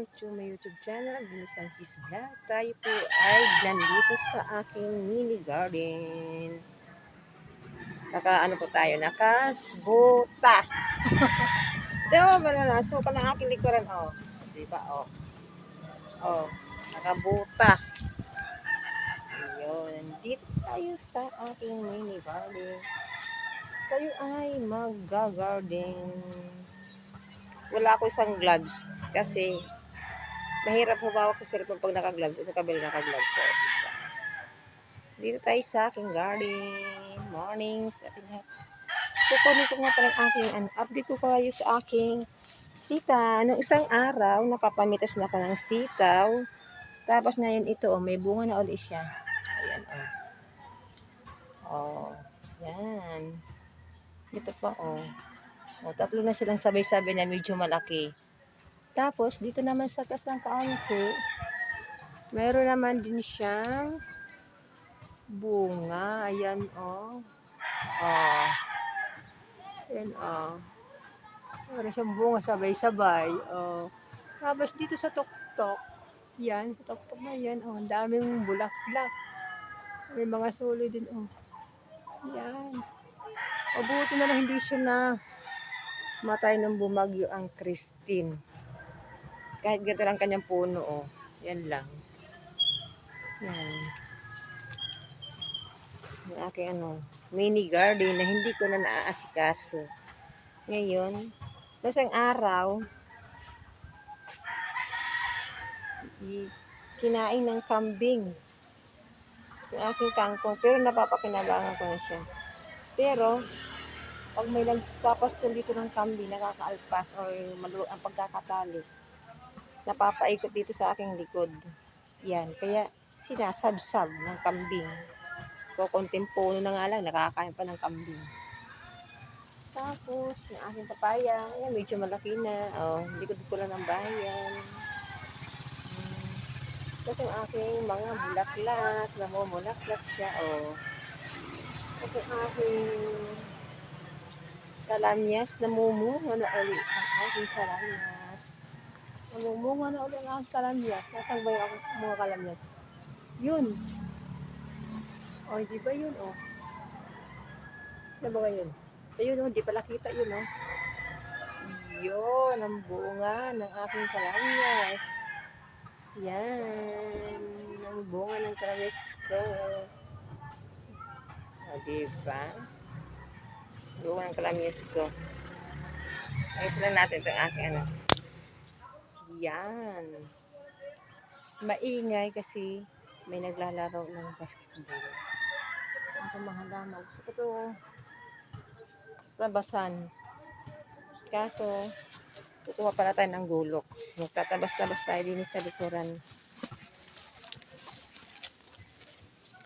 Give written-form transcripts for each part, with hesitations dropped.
welcome to my YouTube channel, Binisang Kiss Vlog. Tayo po ay nandito sa aking mini garden. Ano po tayo, nakasbuta. Diba, malalaso ka ng aking likuran, oh. Diba, oh. Oh, nakabuta. Ayun, dito tayo sa aking mini garden. Tayo ay mag-garden. Wala ako isang gloves kasi mahirap humawak sa cellphone pag naka-gloves. Ito kabila naka-gloves. So, dito tayo sa aking garden. Morning sa ating lahat. Kukunin ko nga pala ang aking update ko kayo sa aking sita. Nung isang araw, nakapamitas na ako ng sitaw. Tapos ngayon ito, may bunga na ulit siya. Ayan, oh. Oh, yan. Ito pa, oh. Oh, tatlo na silang sabay-sabay na medyo malaki. Tapos, dito naman sa taas ng kaunti, meron naman din siyang bunga. Ayan, oh. Oh. Ayan, oh. Meron siyang bunga sabay-sabay. Oh. Tapos, dito sa tuktok, yan, sa tuktok na yan, oh. Ang daming bulaklak. May mga sulo din, oh. Yan. Mabuti na lang hindi siya na matay ng bumagyo ang Christine. Kahit ganito lang kanyang puno, oh. Yan lang. Yan. Yung aking mini garden na hindi ko na naaasikaso. Ngayon, isang araw, kinain ng kambing yung aking kangkong, pero napapakinabangan ko na siya. Pero, pag may nagkapastol dito ng kambing, nakakaalpas or ang pagkakatali, napapaikot dito sa aking likod. Yan, kaya sinasabsab ng kambing. So, konting puno na nga lang, nakakain pa ng kambing. Tapos, yung aking papaya, ayan, medyo malaki na. Oh, likod ko lang ng bayan. Tapos yung aking mga bulaklak, namumulaklak siya. Oh. Tapos yung aking kalamyas, namumunga na ulit ang aking kalamyas. Namumunga na ulit ang aking kalamyas. Nasaan ba yung aking mga kalamyas? Yun. Oh, di ba yun, oh? Ano ba yun? Ayun, oh, di pala kita yun, oh. Yun, ang bunga ng aking kalamyas. Yan, ang bunga ng kalamyas ko. O, diba? Bunga ng kalamyas ko. Ayos lang natin itong aking Yan. Maingay kasi may naglalaro ng basketball. Ako mahalaman. Gusto ko ito tabasan. Kaso, kukuha pala tayo ng gulok. Magtatabas-tabas tayo din sa likuran.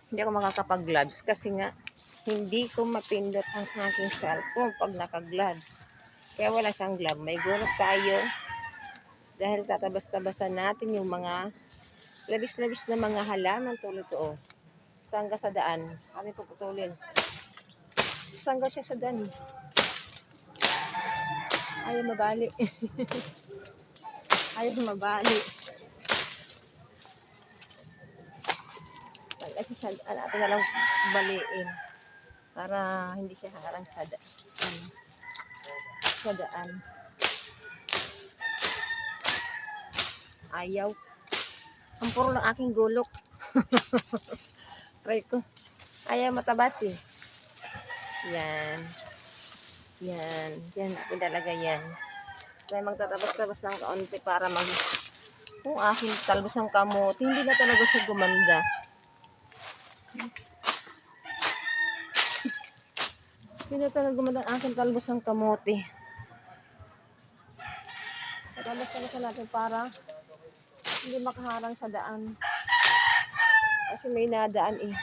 Hindi ako makakapag-gloves kasi nga hindi ko mapindot ang aking cellphone pag naka-gloves. Kaya wala siyang glove. May gulok tayo dahil tatabas-tabasan natin yung mga labis-labis na mga halaman tulad ito. Oh. Sangga sa daan. Kami puputulin. Sangga siya sa daan. Ayaw mabali. Ayaw mabali. Sangga siya sa daan. Atin na lang baliin. Para hindi siya harang sa daan. Sa daan. Ayaw. Ang puro ng aking gulok. Try ko. Ayaw matabas eh. Yan. Yan. Yan. Pinalaga yan. Kaya magtatabas-tabas ng kaunti para kung aking talbos ng kamote, hindi na talaga siya gumanda. Hindi na talaga gumanda ang aking talbos ng kamote. Tatabas-tabasan natin para hindi makaharang sa daan. Kasi may nadaan eh.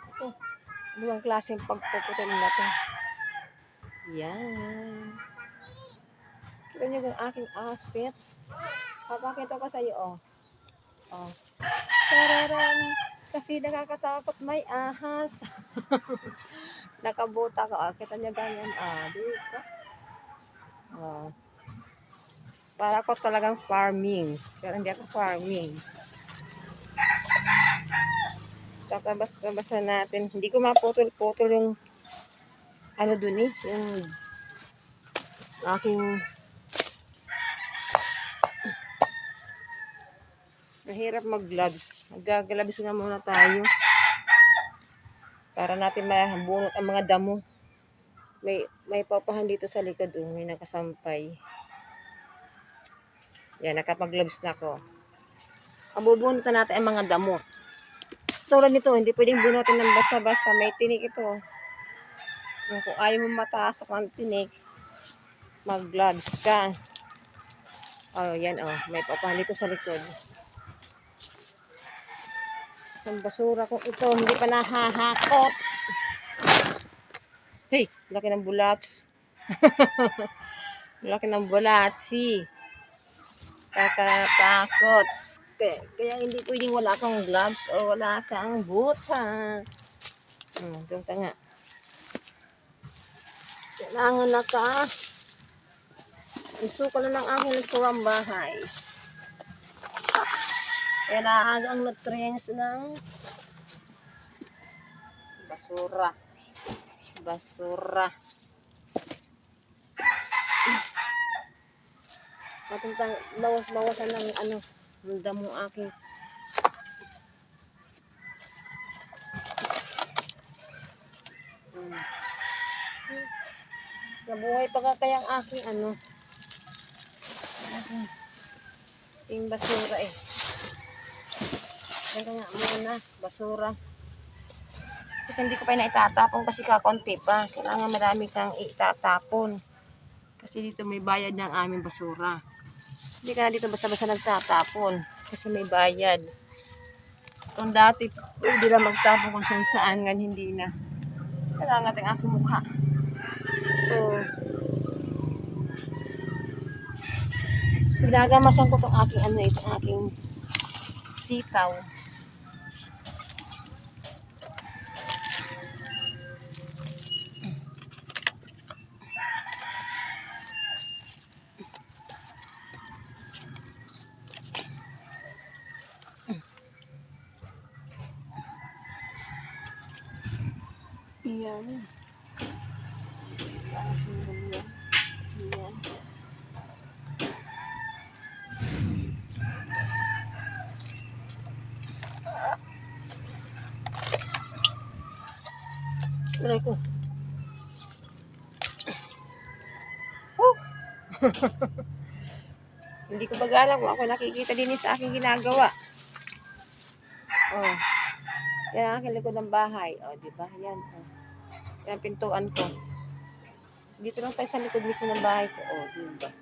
Ito. Ibang klaseng pagpuputol na ito. Yan. Kita niyo yung aking outfit. Papakita ko sa iyo, oh. Oh. Tararan! Kasi nakakatakot may ahas. Nakabuta ka. Oh. Kita niyo ganyan. Ah, dito. Oh. Para ko talagang farming. Pero hindi ako farming. Tatabas-tabasan natin. Hindi ko maputol-putol yung ano dun eh. Yung aking mahirap mag-gloves. Mag-gloves nga muna tayo. Para natin mabunot ang mga damo. May papahan dito sa likod. May nakasampay. Yan, nakapag-gloves na ako. Abubunutan natin ang mga damo. Tulad nito, hindi pwedeng bunutin ng basta-basta. May tinik ito. Kung ayaw mo mataas ang tinik, mag-gloves ka. Oh, yan oh. May papahan dito sa likod. Isang basura ko ito, hindi pa nahahakot. Hey, laki ng bulats. Laki ng bulatsi. Kakatakot. Kaya hindi pwedeng wala kang gloves o wala kang boots ha. Doon ka nga. Kailangan na ka. Isuko na ng aking nagtuwang bahay. Kaya naaga ang nutrients ng basura. Basura. Matintang bawas-bawasan ng ng damo aking. Nabuhay pa ka kayang aking yung basura eh. Yan nga muna, basura. Kasi hindi ko pa naitatapon kasi kakonti pa. Kailangan marami kang itatapon. Kasi dito may bayad ng aming basura. Hindi ka na dito basta-basta nagtatapon. Kasi may bayad. Kung dati, pwede lang magtapon kung saan-saan. Ngayon hindi na. Kailangan natin aking mukha. Pinagamasan ko itong aking itong aking sitaw. Yan. Parang sundal yan. Yan. Malay ko. Hindi ko baga alam kung ako nakikita din sa aking ginagawa. Oh. Yan ang aking likod ng bahay. Oh, di ba? Yan. Oh. Yan ang pintuan ko. So, dito lang tayo sa likod mismo ng bahay ko. Oh, di ba? Oh.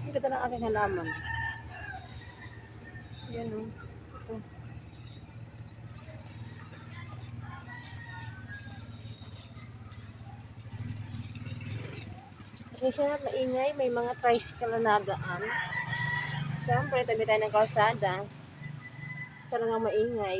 Ang ganda ng aking halaman. Yan o. Ito. Kasi siya maingay, may mga tricycle na nagaan. Siyempre, tabi tayo ng kalsada. Talagang maingay.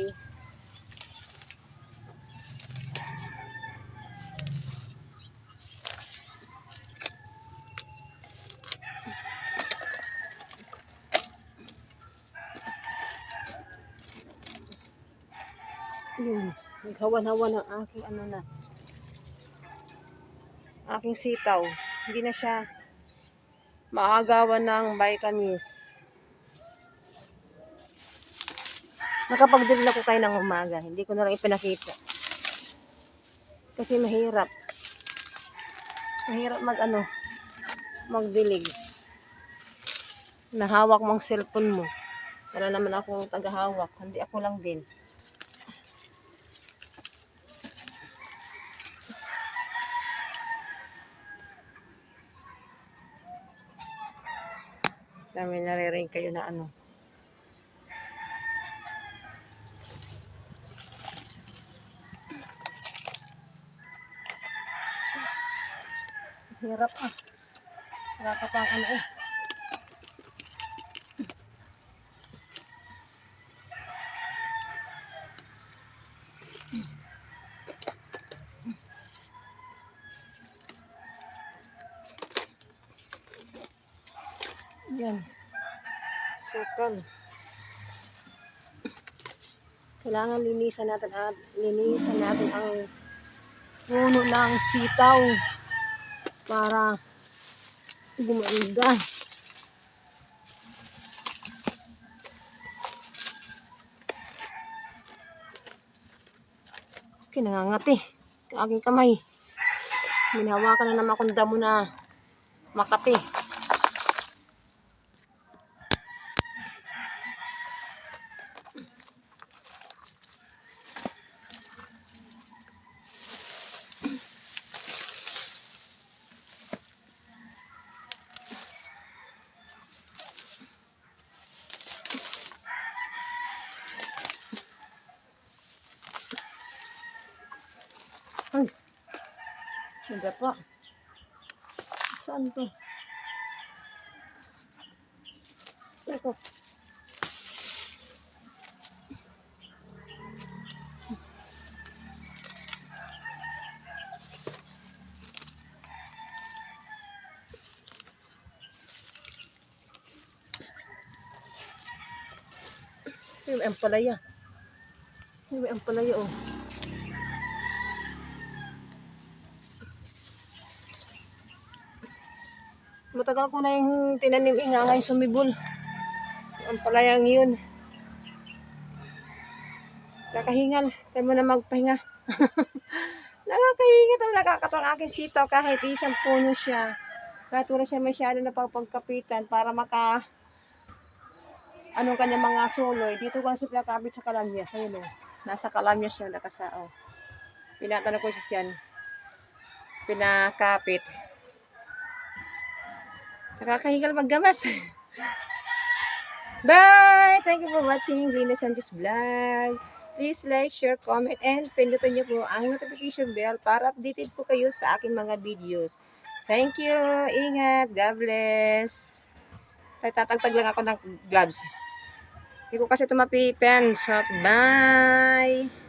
Naghawan-hawan ang aking aking sitaw. Hindi na siya maagawan ng vitamins. Nakapag-drill ako kayo ng umaga. Hindi ko na rin ipinakita. Kasi mahirap. Mahirap magdilig. Nahawak mo ang cellphone mo. Wala naman akong tagahawak. Hindi ako lang din. May naririnig kayo na ano. Hirap ah. Nakakapang ano eh. Yan. Sukal. Kailangan linisan natin ang puno ng sitaw para gumanda. Okay, nangangati ang aking kamay. Minahawakan na naman akong damo na Makati. Ay, hindi pa. Saan to? Ito. Yung ampalaya. Yung ampalaya oh. Matagal ko na yung tinanim ingangay sumibol. Yung ampalayang yun. Kakahingal. Tayo mo na magpahinga. Nakakahingal. Nakakatawa ang aking sitaw kahit isang puno siya. Kahit wala siya masyado na pagkapitan para maka anong kanya mga soloy. Dito ko na siya pinakabit sa kalamyas. Ayun o. Nasa kalamyas siya. Nakasao. Pinatanong ko siya dyan. Pinakapit. Nakakahingal maggamas. Bye! Thank you for watching Lina Sanchez Vlog. Please like, share, comment, and pindutin niyo po ang notification bell para updated po kayo sa aking mga videos. Thank you. Ingat. God bless. Tatagtag lang ako ng gloves. Hindi ko kasi ito mapipen. So, bye!